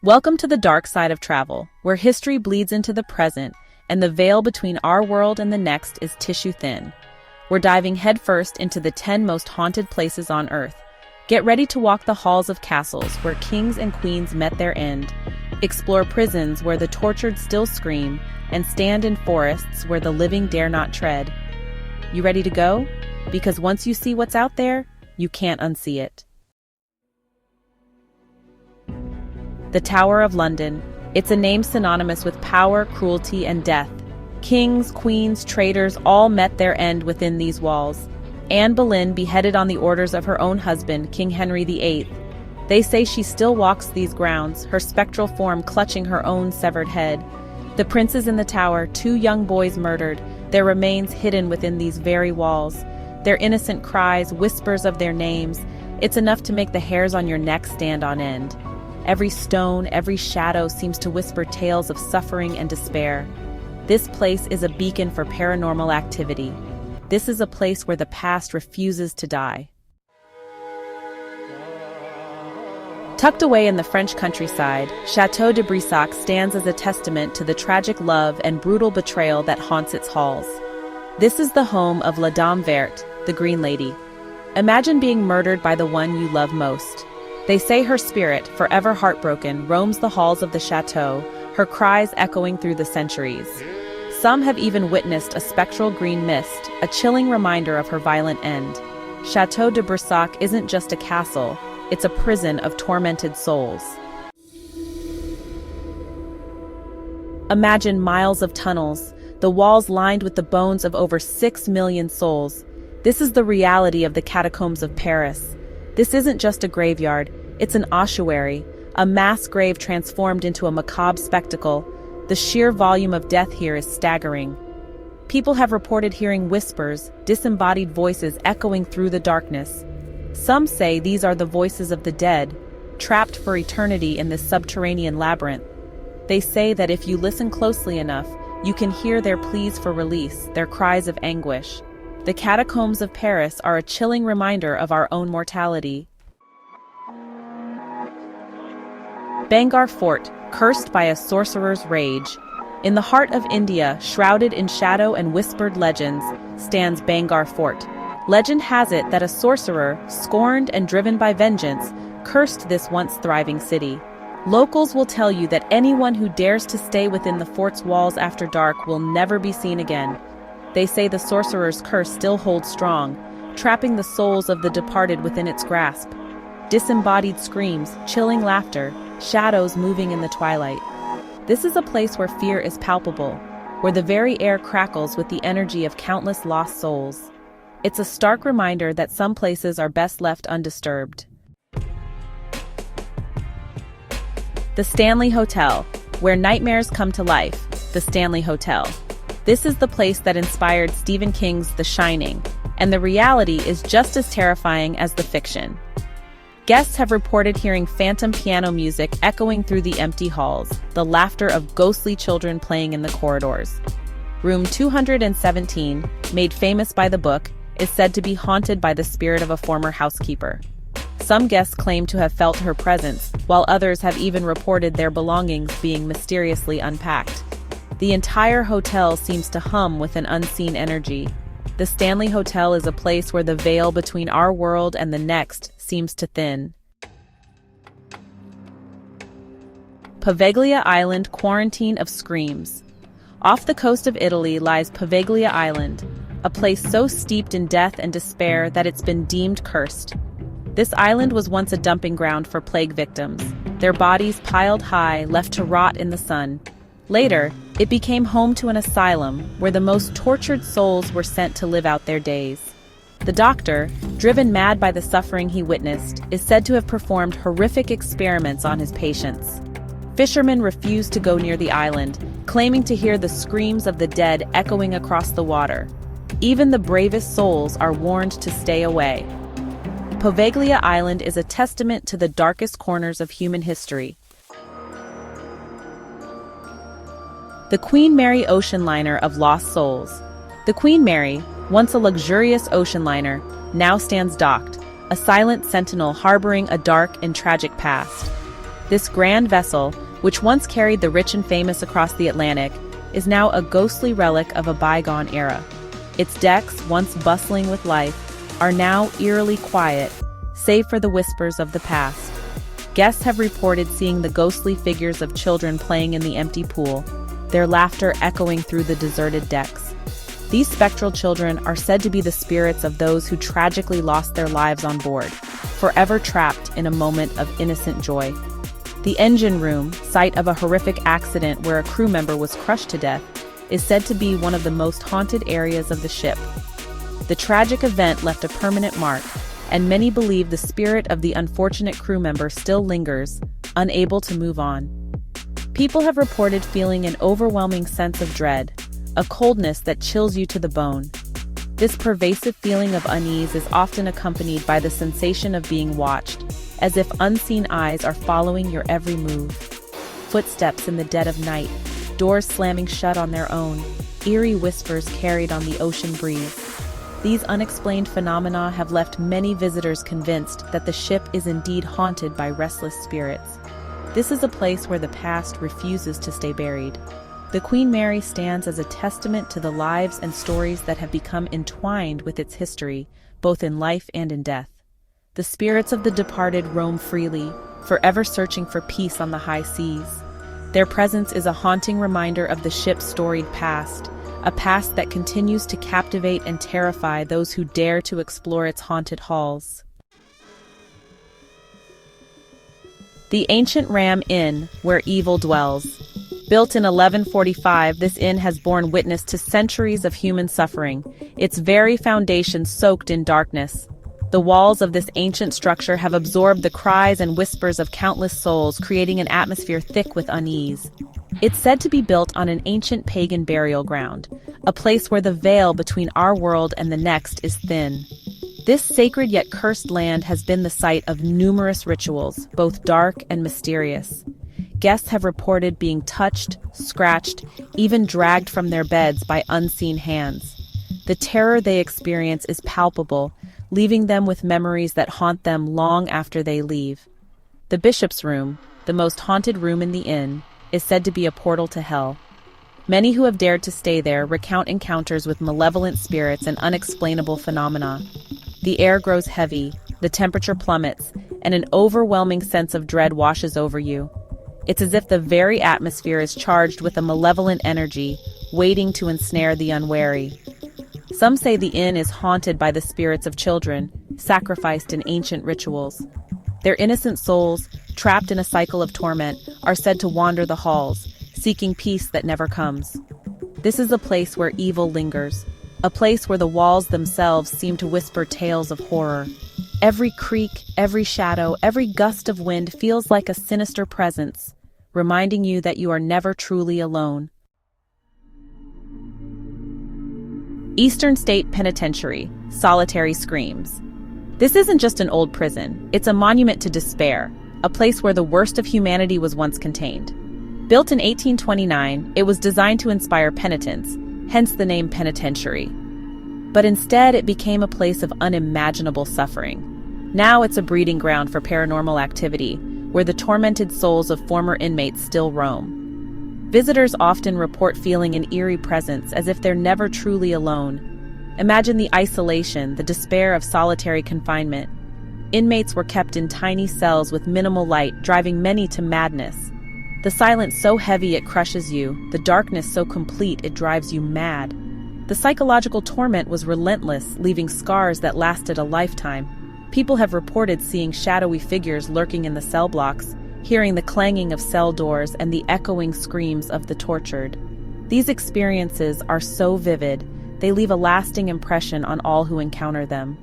Welcome to the dark side of travel, where history bleeds into the present, and the veil between our world and the next is tissue thin. We're diving headfirst into the 10 most haunted places on Earth. Get ready to walk the halls of castles where kings and queens met their end, explore prisons where the tortured still scream, and stand in forests where the living dare not tread. You ready to go? Because once you see what's out there, you can't unsee it. The Tower of London. It's a name synonymous with power, cruelty, and death. Kings, queens, traitors all met their end within these walls. Anne Boleyn beheaded on the orders of her own husband, King Henry VIII. They say she still walks these grounds, her spectral form clutching her own severed head. The princes in the tower, 2 young boys murdered, their remains hidden within these very walls. Their innocent cries, whispers of their names, it's enough to make the hairs on your neck stand on end. Every stone, every shadow seems to whisper tales of suffering and despair. This place is a beacon for paranormal activity. This is a place where the past refuses to die. Tucked away in the French countryside, Château de Brissac stands as a testament to the tragic love and brutal betrayal that haunts its halls. This is the home of La Dame Verte, the Green Lady. Imagine being murdered by the one you love most. They say her spirit, forever heartbroken, roams the halls of the chateau, her cries echoing through the centuries. Some have even witnessed a spectral green mist, a chilling reminder of her violent end. Château de Brissac isn't just a castle, it's a prison of tormented souls. Imagine miles of tunnels, the walls lined with the bones of over 6 million souls. This is the reality of the Catacombs of Paris. This isn't just a graveyard, it's an ossuary, a mass grave transformed into a macabre spectacle. The sheer volume of death here is staggering. People have reported hearing whispers, disembodied voices echoing through the darkness. Some say these are the voices of the dead, trapped for eternity in this subterranean labyrinth. They say that if you listen closely enough, you can hear their pleas for release, their cries of anguish. The Catacombs of Paris are a chilling reminder of our own mortality. Bangalore Fort, cursed by a sorcerer's rage. In the heart of India, shrouded in shadow and whispered legends, stands Bangalore Fort. Legend has it that a sorcerer, scorned and driven by vengeance, cursed this once thriving city. Locals will tell you that anyone who dares to stay within the fort's walls after dark will never be seen again. They say the sorcerer's curse still holds strong, trapping the souls of the departed within its grasp. Disembodied screams, chilling laughter, shadows moving in the twilight. This is a place where fear is palpable, where the very air crackles with the energy of countless lost souls. It's a stark reminder that some places are best left undisturbed. The Stanley Hotel, where nightmares come to life. The Stanley Hotel. This is the place that inspired Stephen King's The Shining, and the reality is just as terrifying as the fiction. Guests have reported hearing phantom piano music echoing through the empty halls, the laughter of ghostly children playing in the corridors. Room 217, made famous by the book, is said to be haunted by the spirit of a former housekeeper. Some guests claim to have felt her presence, while others have even reported their belongings being mysteriously unpacked. The entire hotel seems to hum with an unseen energy. The Stanley Hotel is a place where the veil between our world and the next seems to thin. Poveglia Island Quarantine of Screams. Off the coast of Italy lies Poveglia Island, a place so steeped in death and despair that it's been deemed cursed. This island was once a dumping ground for plague victims, their bodies piled high, left to rot in the sun. Later, it became home to an asylum where the most tortured souls were sent to live out their days. The doctor, driven mad by the suffering he witnessed, is said to have performed horrific experiments on his patients. Fishermen refused to go near the island, claiming to hear the screams of the dead echoing across the water. Even the bravest souls are warned to stay away. Poveglia Island is a testament to the darkest corners of human history. The Queen Mary ocean liner of lost souls. The Queen Mary, once a luxurious ocean liner, now stands docked, a silent sentinel harboring a dark and tragic past. This grand vessel, which once carried the rich and famous across the Atlantic, is now a ghostly relic of a bygone era. Its decks, once bustling with life, are now eerily quiet, save for the whispers of the past. Guests have reported seeing the ghostly figures of children playing in the empty pool, their laughter echoing through the deserted decks. These spectral children are said to be the spirits of those who tragically lost their lives on board, forever trapped in a moment of innocent joy. The engine room, site of a horrific accident where a crew member was crushed to death, is said to be one of the most haunted areas of the ship. The tragic event left a permanent mark, and many believe the spirit of the unfortunate crew member still lingers, unable to move on. People have reported feeling an overwhelming sense of dread, a coldness that chills you to the bone. This pervasive feeling of unease is often accompanied by the sensation of being watched, as if unseen eyes are following your every move. Footsteps in the dead of night, doors slamming shut on their own, eerie whispers carried on the ocean breeze. These unexplained phenomena have left many visitors convinced that the ship is indeed haunted by restless spirits. This is a place where the past refuses to stay buried. The Queen Mary stands as a testament to the lives and stories that have become entwined with its history, both in life and in death. The spirits of the departed roam freely, forever searching for peace on the high seas. Their presence is a haunting reminder of the ship's storied past, a past that continues to captivate and terrify those who dare to explore its haunted halls. The ancient Ram Inn, where evil dwells. Built in 1145, this inn has borne witness to centuries of human suffering, its very foundation soaked in darkness. The walls of this ancient structure have absorbed the cries and whispers of countless souls, creating an atmosphere thick with unease. It's said to be built on an ancient pagan burial ground, a place where the veil between our world and the next is thin. This sacred yet cursed land has been the site of numerous rituals, both dark and mysterious. Guests have reported being touched, scratched, even dragged from their beds by unseen hands. The terror they experience is palpable, leaving them with memories that haunt them long after they leave. The bishop's room, the most haunted room in the inn, is said to be a portal to hell. Many who have dared to stay there recount encounters with malevolent spirits and unexplainable phenomena. The air grows heavy, the temperature plummets, and an overwhelming sense of dread washes over you. It's as if the very atmosphere is charged with a malevolent energy, waiting to ensnare the unwary. Some say the inn is haunted by the spirits of children, sacrificed in ancient rituals. Their innocent souls, trapped in a cycle of torment, are said to wander the halls, seeking peace that never comes. This is a place where evil lingers, a place where the walls themselves seem to whisper tales of horror. Every creak, every shadow, every gust of wind feels like a sinister presence, reminding you that you are never truly alone. Eastern State Penitentiary, Solitary Screams. This isn't just an old prison, it's a monument to despair, a place where the worst of humanity was once contained. Built in 1829, it was designed to inspire penitence, hence the name penitentiary. But instead, it became a place of unimaginable suffering. Now it's a breeding ground for paranormal activity, where the tormented souls of former inmates still roam. Visitors often report feeling an eerie presence, as if they're never truly alone. Imagine the isolation, the despair of solitary confinement. Inmates were kept in tiny cells with minimal light, driving many to madness. The silence so heavy it crushes you, the darkness so complete it drives you mad. The psychological torment was relentless, leaving scars that lasted a lifetime. People have reported seeing shadowy figures lurking in the cell blocks, hearing the clanging of cell doors and the echoing screams of the tortured. These experiences are so vivid, they leave a lasting impression on all who encounter them.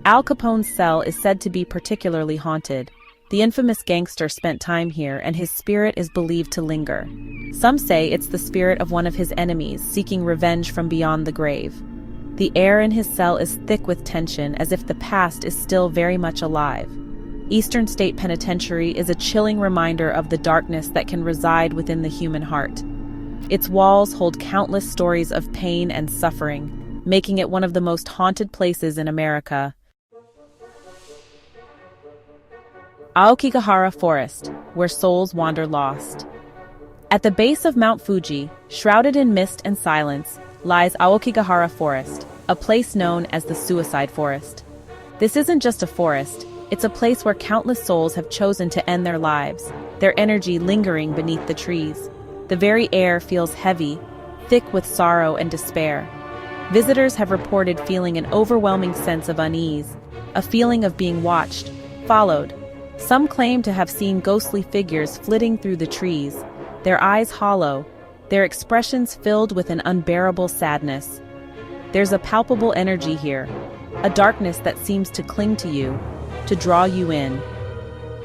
Al Capone's cell is said to be particularly haunted. The infamous gangster spent time here, and his spirit is believed to linger. Some say it's the spirit of one of his enemies, seeking revenge from beyond the grave. The air in his cell is thick with tension, as if the past is still very much alive. Eastern State Penitentiary is a chilling reminder of the darkness that can reside within the human heart. Its walls hold countless stories of pain and suffering, making it one of the most haunted places in America. Aokigahara Forest, where souls wander lost. At the base of Mount Fuji, shrouded in mist and silence, lies Aokigahara Forest, a place known as the Suicide Forest. This isn't just a forest, it's a place where countless souls have chosen to end their lives, their energy lingering beneath the trees. The very air feels heavy, thick with sorrow and despair. Visitors have reported feeling an overwhelming sense of unease, a feeling of being watched, followed. Some claim to have seen ghostly figures flitting through the trees, their eyes hollow, their expressions filled with an unbearable sadness. There's a palpable energy here, a darkness that seems to cling to you, to draw you in.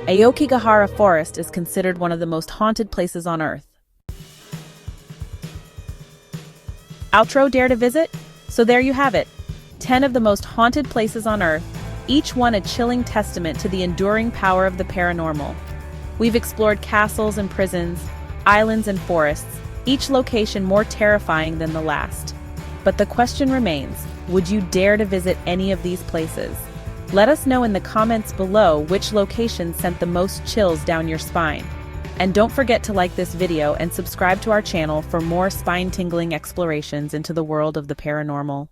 Aokigahara Forest is considered one of the most haunted places on Earth. Outro, dare to visit? So there you have it, 10 of the most haunted places on Earth, each one a chilling testament to the enduring power of the paranormal. We've explored castles and prisons, islands and forests, each location more terrifying than the last. But the question remains, would you dare to visit any of these places? Let us know in the comments below which location sent the most chills down your spine. And don't forget to like this video and subscribe to our channel for more spine-tingling explorations into the world of the paranormal.